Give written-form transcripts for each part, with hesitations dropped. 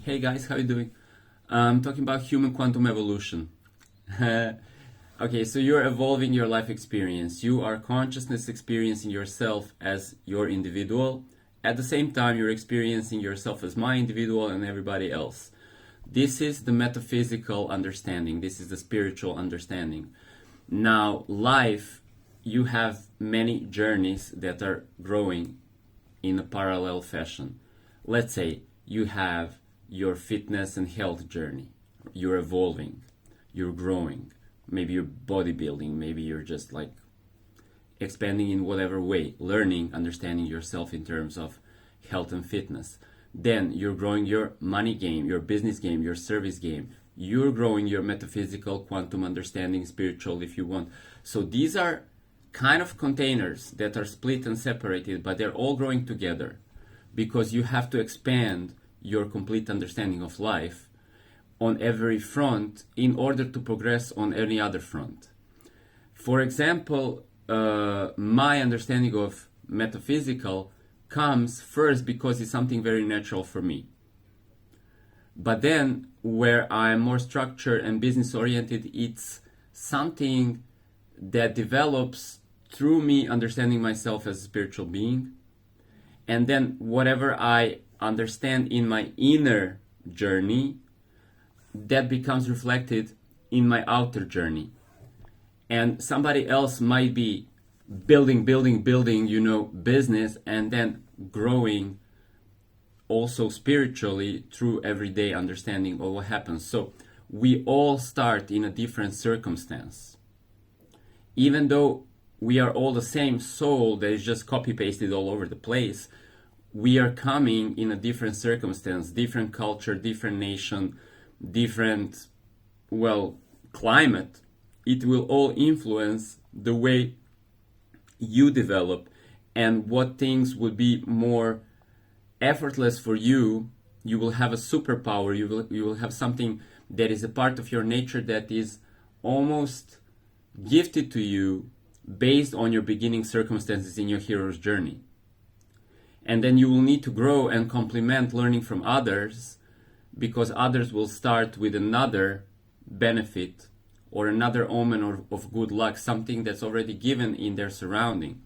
Hey guys, how you doing? I'm talking about human quantum evolution. Okay, so you're evolving your life experience. You are consciousness experiencing yourself as your individual. At the same time, you're experiencing yourself as my individual and everybody else. This is the metaphysical understanding. This is the spiritual understanding. Now, life, you have many journeys that are growing in a parallel fashion. Let's say you have your fitness and health journey. You're evolving, you're growing. Maybe you're bodybuilding, maybe you're just like expanding in whatever way, learning, understanding yourself in terms of health and fitness. Then you're growing your money game, your business game, your service game. You're growing your metaphysical, quantum understanding, spiritual, if you want. So these are kind of containers that are split and separated, but they're all growing together because you have to expand your complete understanding of life on every front in order to progress on any other front. For example, my understanding of metaphysical comes first because it's something very natural for me. But then, where I'm more structured and business oriented, it's something that develops through me understanding myself as a spiritual being. And then, whatever I understand in my inner journey, that becomes reflected in my outer journey. And somebody else might be building, business and then growing also spiritually through everyday understanding of what happens. So we all start in a different circumstance. Even though we are all the same soul that is just copy pasted all over the place, we are coming in a different circumstance, different culture, different nation, different, climate. It will all influence the way you develop and what things would be more effortless for you. You will have a superpower. You will have something that is a part of your nature that is almost gifted to you based on your beginning circumstances in your hero's journey. And then you will need to grow and complement learning from others, because others will start with another benefit or another omen of good luck, something that's already given in their surrounding.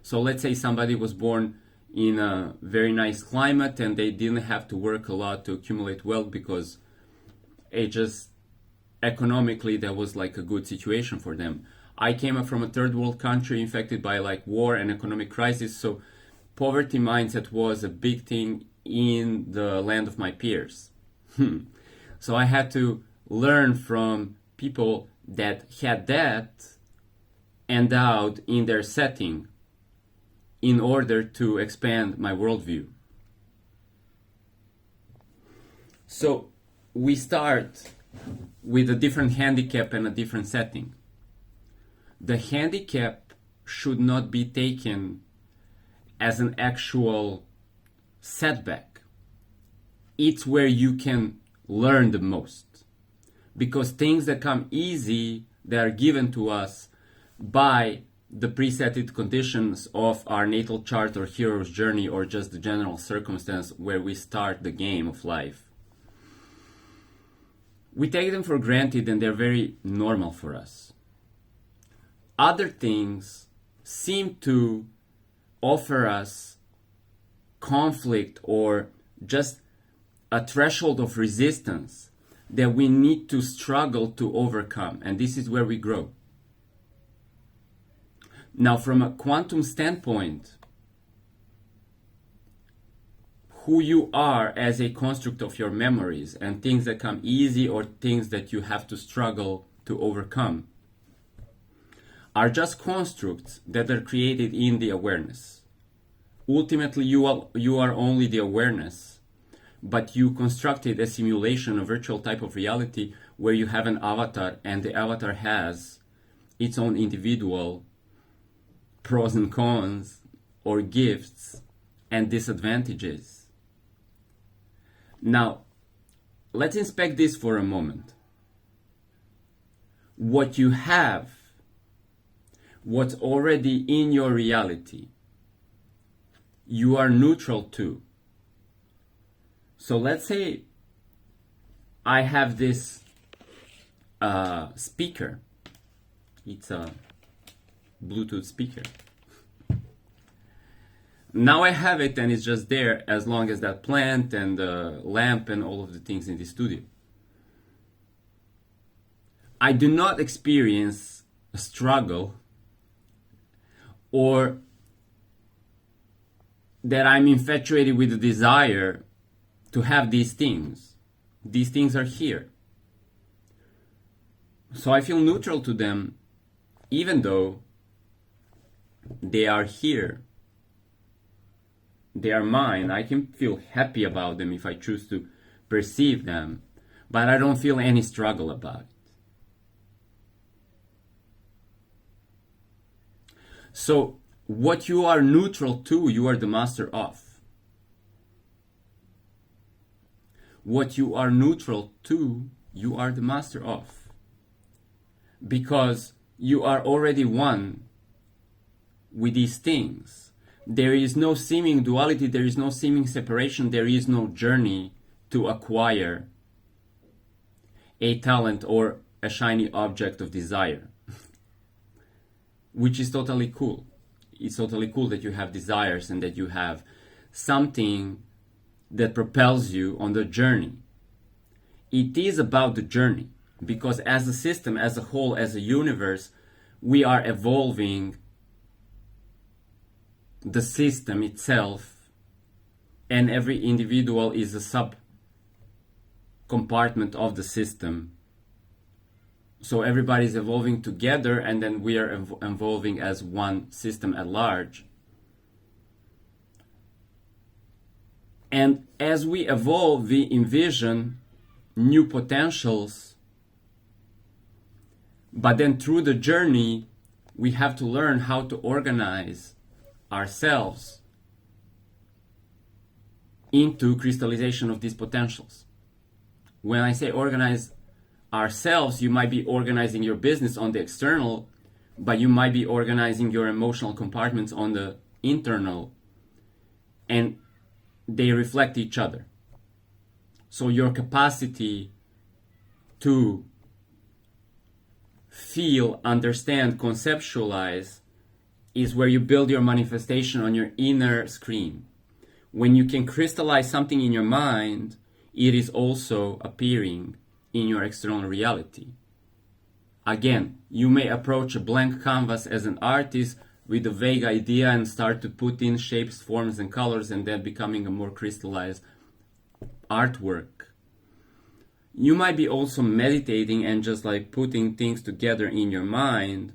So let's say somebody was born in a very nice climate and they didn't have to work a lot to accumulate wealth because it just economically that was like a good situation for them. I came up from a third world country infected by like war and economic crisis, so poverty mindset was a big thing in the land of my peers. So I had to learn from people that had that endowed in their setting in order to expand my worldview. So we start with a different handicap and a different setting. The handicap should not be taken as an actual setback. It's where you can learn the most, because things that come easy, they are given to us by the presetted conditions of our natal chart or hero's journey or just the general circumstance where we start the game of life. We take them for granted and they're very normal for us. Other things seem to offer us conflict or just a threshold of resistance that we need to struggle to overcome. And this is where we grow. Now, from a quantum standpoint, who you are as a construct of your memories and things that come easy or things that you have to struggle to overcome are just constructs that are created in the awareness. Ultimately, you are only the awareness, but you constructed a simulation, a virtual type of reality where you have an avatar, and the avatar has its own individual pros and cons, or gifts and disadvantages. Now, let's inspect this for a moment. What you have, what's already in your reality, you are neutral to. So let's say I have this speaker. It's a Bluetooth speaker. Now I have it and it's just there as long as that plant and the lamp and all of the things in the studio. I do not experience a struggle or that I'm infatuated with the desire to have these things. These things are here. So I feel neutral to them even though they are here. They are mine. I can feel happy about them if I choose to perceive them, but I don't feel any struggle about it. So what you are neutral to, you are the master of. What you are neutral to, you are the master of. Because you are already one with these things. There is no seeming duality, there is no seeming separation, there is no journey to acquire a talent or a shiny object of desire. Which is totally cool. It's totally cool that you have desires and that you have something that propels you on the journey. It is about the journey because as a system, as a whole, as a universe, we are evolving the system itself, and every individual is a sub compartment of the system. So everybody's evolving together, and then we are evolving as one system at large. And as we evolve, we envision new potentials. But then through the journey, we have to learn how to organize ourselves into crystallization of these potentials. When I say organize ourselves, you might be organizing your business on the external, but you might be organizing your emotional compartments on the internal, and they reflect each other. So your capacity to feel, understand, conceptualize is where you build your manifestation on your inner screen. When you can crystallize something in your mind, it is also appearing in your external reality. Again, you may approach a blank canvas as an artist with a vague idea and start to put in shapes, forms, and colors, and then becoming a more crystallized artwork. You might be also meditating and just like putting things together in your mind.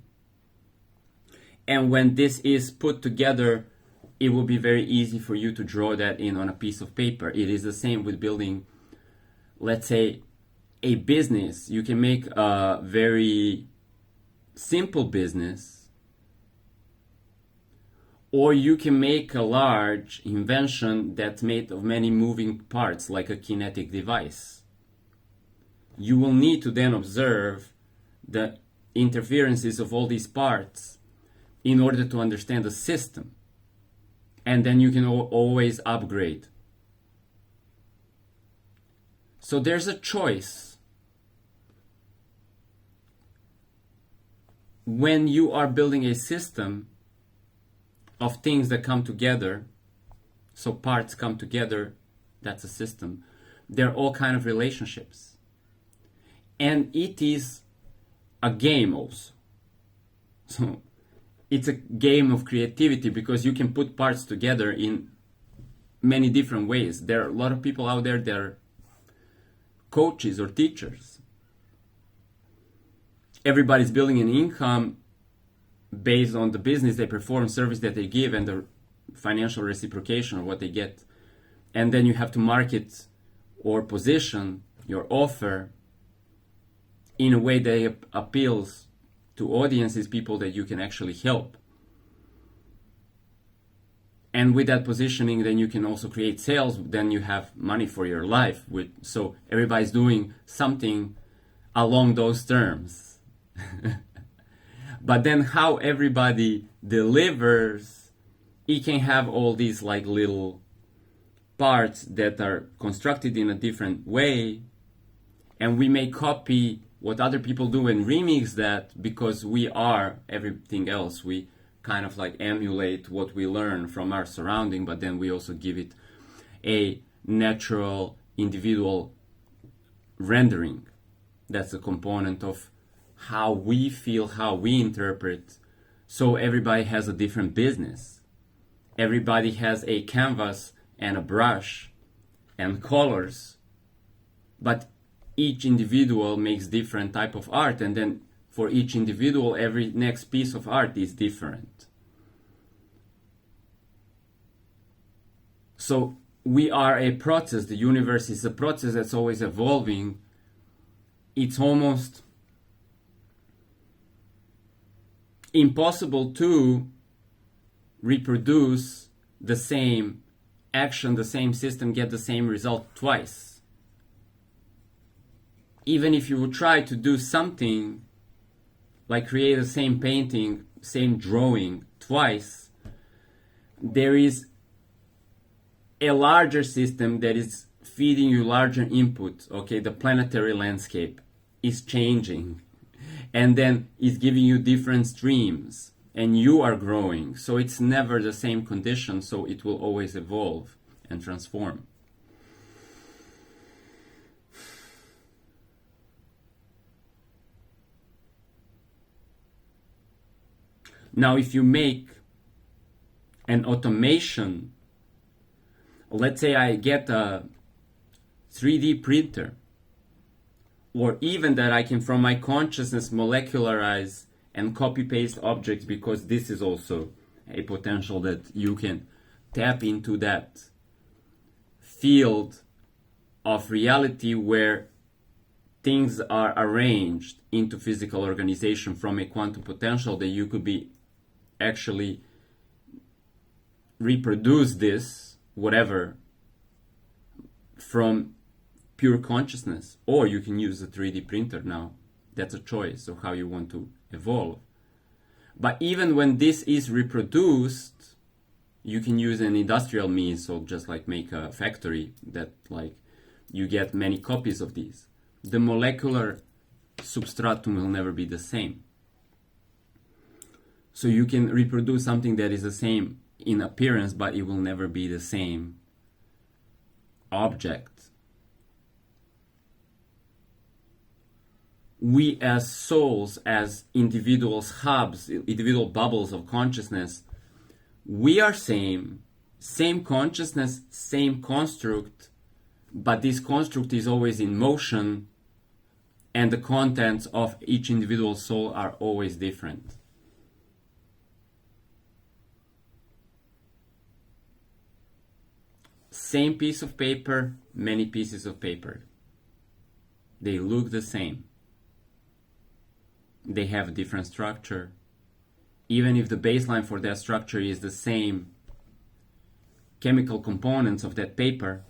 And when this is put together, it will be very easy for you to draw that in on a piece of paper. It is the same with building, let's say, a business. You can make a very simple business, or you can make a large invention that's made of many moving parts, like a kinetic device. You will need to then observe the interferences of all these parts in order to understand the system. And then you can always upgrade. So there's a choice. When you are building a system of things that come together, so parts come together, that's a system. There are all kinds of relationships. And it is a game also. So it's a game of creativity because you can put parts together in many different ways. There are a lot of people out there that are coaches or teachers. Everybody's building an income based on the business they perform, service that they give, and the financial reciprocation of what they get. And then you have to market or position your offer in a way that appeals to audiences, people that you can actually help. And with that positioning, then you can also create sales. Then you have money for your life. So everybody's doing something along those terms. But then how everybody delivers, it can have all these like little parts that are constructed in a different way. and we may copy what other people do and remix that because we are everything else. We kind of like emulate what we learn from our surrounding, but then we also give it a natural individual rendering. That's a component of how we feel, how we interpret. So everybody has a different business. Everybody has a canvas and a brush and colors, but each individual makes different type of art, and then for each individual, every next piece of art is different. So we are a process. The universe is a process that's always evolving. It's almost impossible to reproduce the same action, the same system, get the same result twice. Even if you would try to do something like create the same painting, same drawing twice, there is a larger system that is feeding you larger input. Okay, the planetary landscape is changing, and then it's giving you different streams, and you are growing. So it's never the same condition, so it will always evolve and transform. Now, if you make an automation, let's say I get a 3D printer, or even that I can from my consciousness molecularize and copy paste objects, because this is also a potential that you can tap into that field of reality where things are arranged into physical organization from a quantum potential, that you could be actually reproduce this whatever from pure consciousness. Or you can use a 3D printer now. That's a choice of how you want to evolve. But even when this is reproduced, you can use an industrial means, so just like make a factory that like you get many copies of these. The molecular substratum will never be the same. So you can reproduce something that is the same in appearance, but it will never be the same object. We as souls, as individuals, hubs, individual bubbles of consciousness, we are same consciousness, same construct, but this construct is always in motion, and the contents of each individual soul are always different. Same piece of paper, many pieces of paper. They look the same. They have a different structure. Even if the baseline for that structure is the same chemical components of that paper,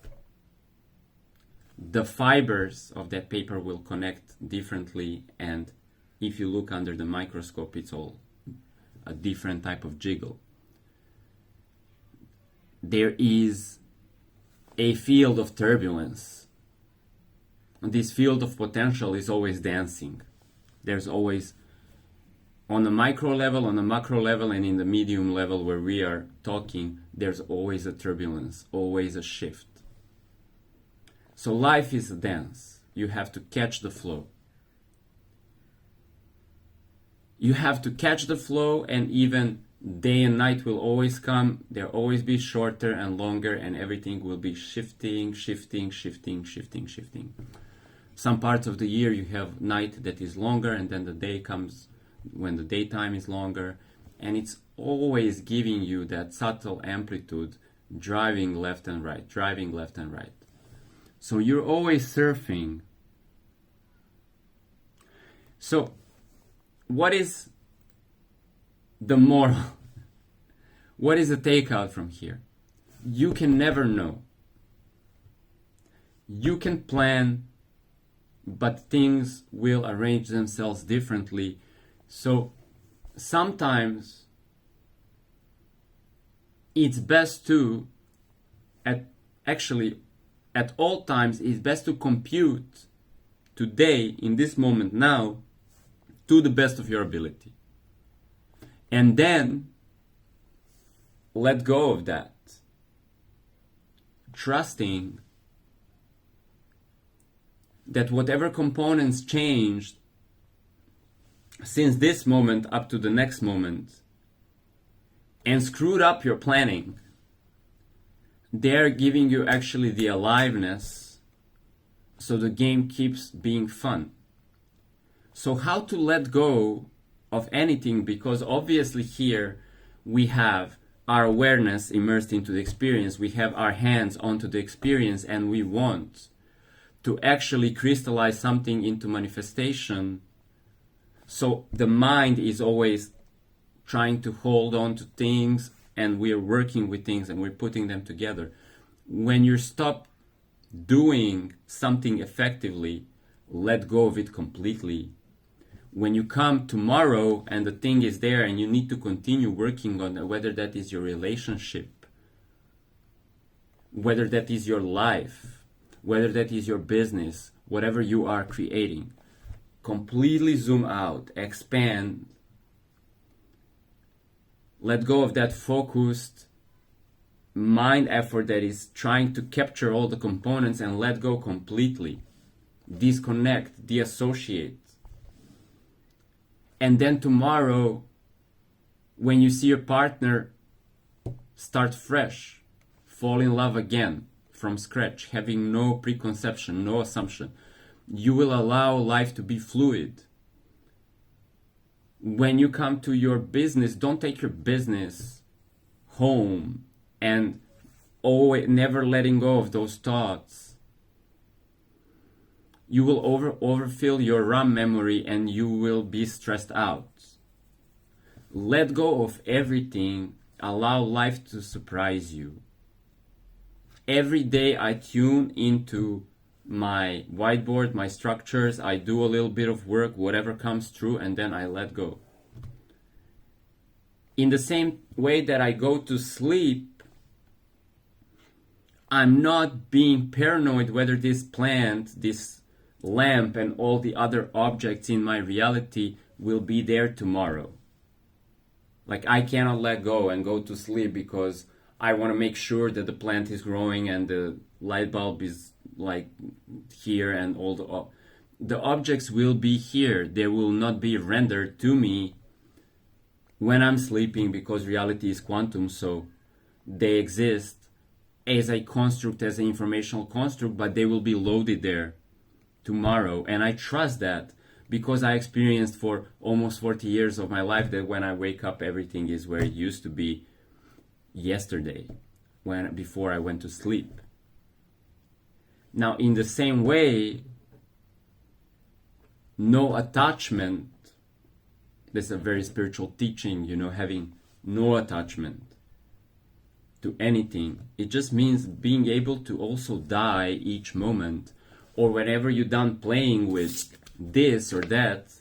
the fibers of that paper will connect differently, and if you look under the microscope, it's all a different type of jiggle. There is a field of turbulence. And this field of potential is always dancing. There's always, on the micro level, on the macro level, and in the medium level where we are talking, there's always a turbulence, always a shift. So life is a dance. You have to catch the flow. You have to catch the flow, and even day and night will always come. There'll always be shorter and longer, and everything will be shifting. Some parts of the year you have night that is longer, and then the day comes when the daytime is longer, and it's always giving you that subtle amplitude, driving left and right. So you're always surfing. So what is the moral? What is the takeout from here? You can never know. You can plan, but things will arrange themselves differently. So sometimes it's best to, at all times, it's best to compute today, in this moment now, to the best of your ability. And then let go of that, trusting that whatever components changed since this moment up to the next moment and screwed up your planning, they're giving you actually the aliveness so the game keeps being fun. So how to let go of anything, because obviously here we have our awareness immersed into the experience, we have our hands onto the experience, and we want to actually crystallize something into manifestation. So the mind is always trying to hold on to things, and we're working with things and we're putting them together. When you stop doing something effectively, let go of it completely. When you come tomorrow and the thing is there and you need to continue working on it, whether that is your relationship, whether that is your life, whether that is your business, whatever you are creating, completely zoom out, expand, let go of that focused mind effort that is trying to capture all the components, and let go completely. Disconnect, deassociate. And then tomorrow, when you see your partner, start fresh, fall in love again from scratch, having no preconception, no assumption. You will allow life to be fluid. When you come to your business, don't take your business home and never letting go of those thoughts. You will overfill your RAM memory and you will be stressed out. Let go of everything. Allow life to surprise you. Every day I tune into my whiteboard, my structures. I do a little bit of work, whatever comes through, and then I let go. In the same way that I go to sleep, I'm not being paranoid whether this plant, this lamp, and all the other objects in my reality will be there tomorrow. Like, I cannot let go and go to sleep because I want to make sure that the plant is growing and the light bulb is like here, and all the objects will be here. They will not be rendered to me when I'm sleeping, because reality is quantum, so they exist as a construct, as an informational construct, but they will be loaded there tomorrow. And I trust that because I experienced for almost 40 years of my life that when I wake up, everything is where it used to be yesterday, before I went to sleep. Now, in the same way, no attachment. This is a very spiritual teaching, having no attachment to anything. It just means being able to also die each moment, or whenever you're done playing with this or that,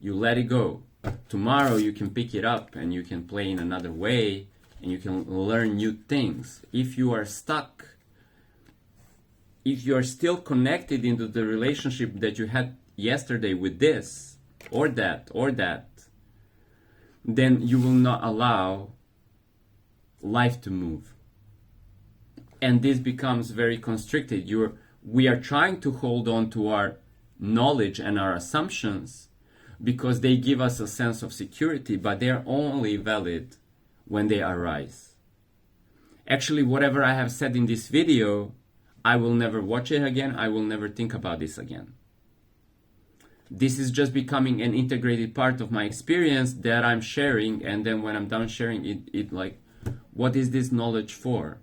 you let it go. Tomorrow you can pick it up and you can play in another way and you can learn new things. If you are stuck, if you are still connected into the relationship that you had yesterday with this or that, then you will not allow life to move. And this becomes very constricted. We are trying to hold on to our knowledge and our assumptions because they give us a sense of security, but they're only valid when they arise. Actually, whatever I have said in this video, I will never watch it again. I will never think about this again. This is just becoming an integrated part of my experience that I'm sharing, and then when I'm done sharing it like, what is this knowledge for?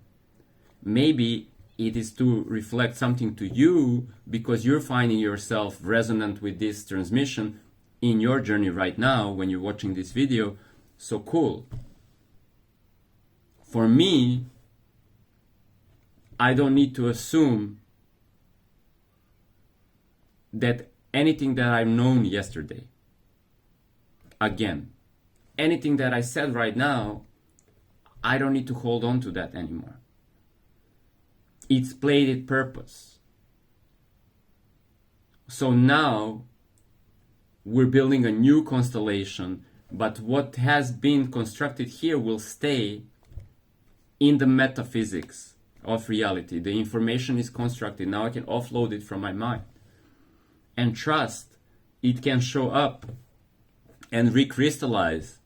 Maybe it is to reflect something to you because you're finding yourself resonant with this transmission in your journey right now when you're watching this video. So cool. For me, I don't need to assume that anything that I've known yesterday, again, anything that I said right now, I don't need to hold on to that anymore. It's played its purpose. So now we're building a new constellation, but what has been constructed here will stay in the metaphysics of reality. The information is constructed. Now I can offload it from my mind and trust it can show up and recrystallize.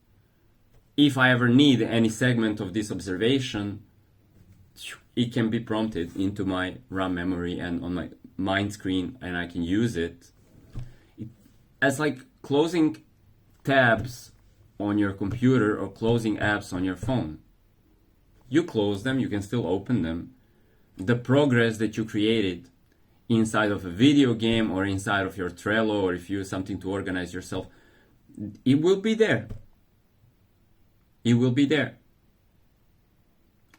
If I ever need any segment of this observation, it can be prompted into my RAM memory and on my mind screen, and I can use it. As like closing tabs on your computer or closing apps on your phone. You close them, you can still open them. The progress that you created inside of a video game or inside of your Trello, or if you use something to organize yourself, it will be there. It will be there.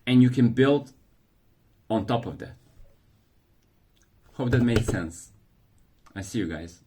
And you can build on top of that. Hope that made sense. I see you guys.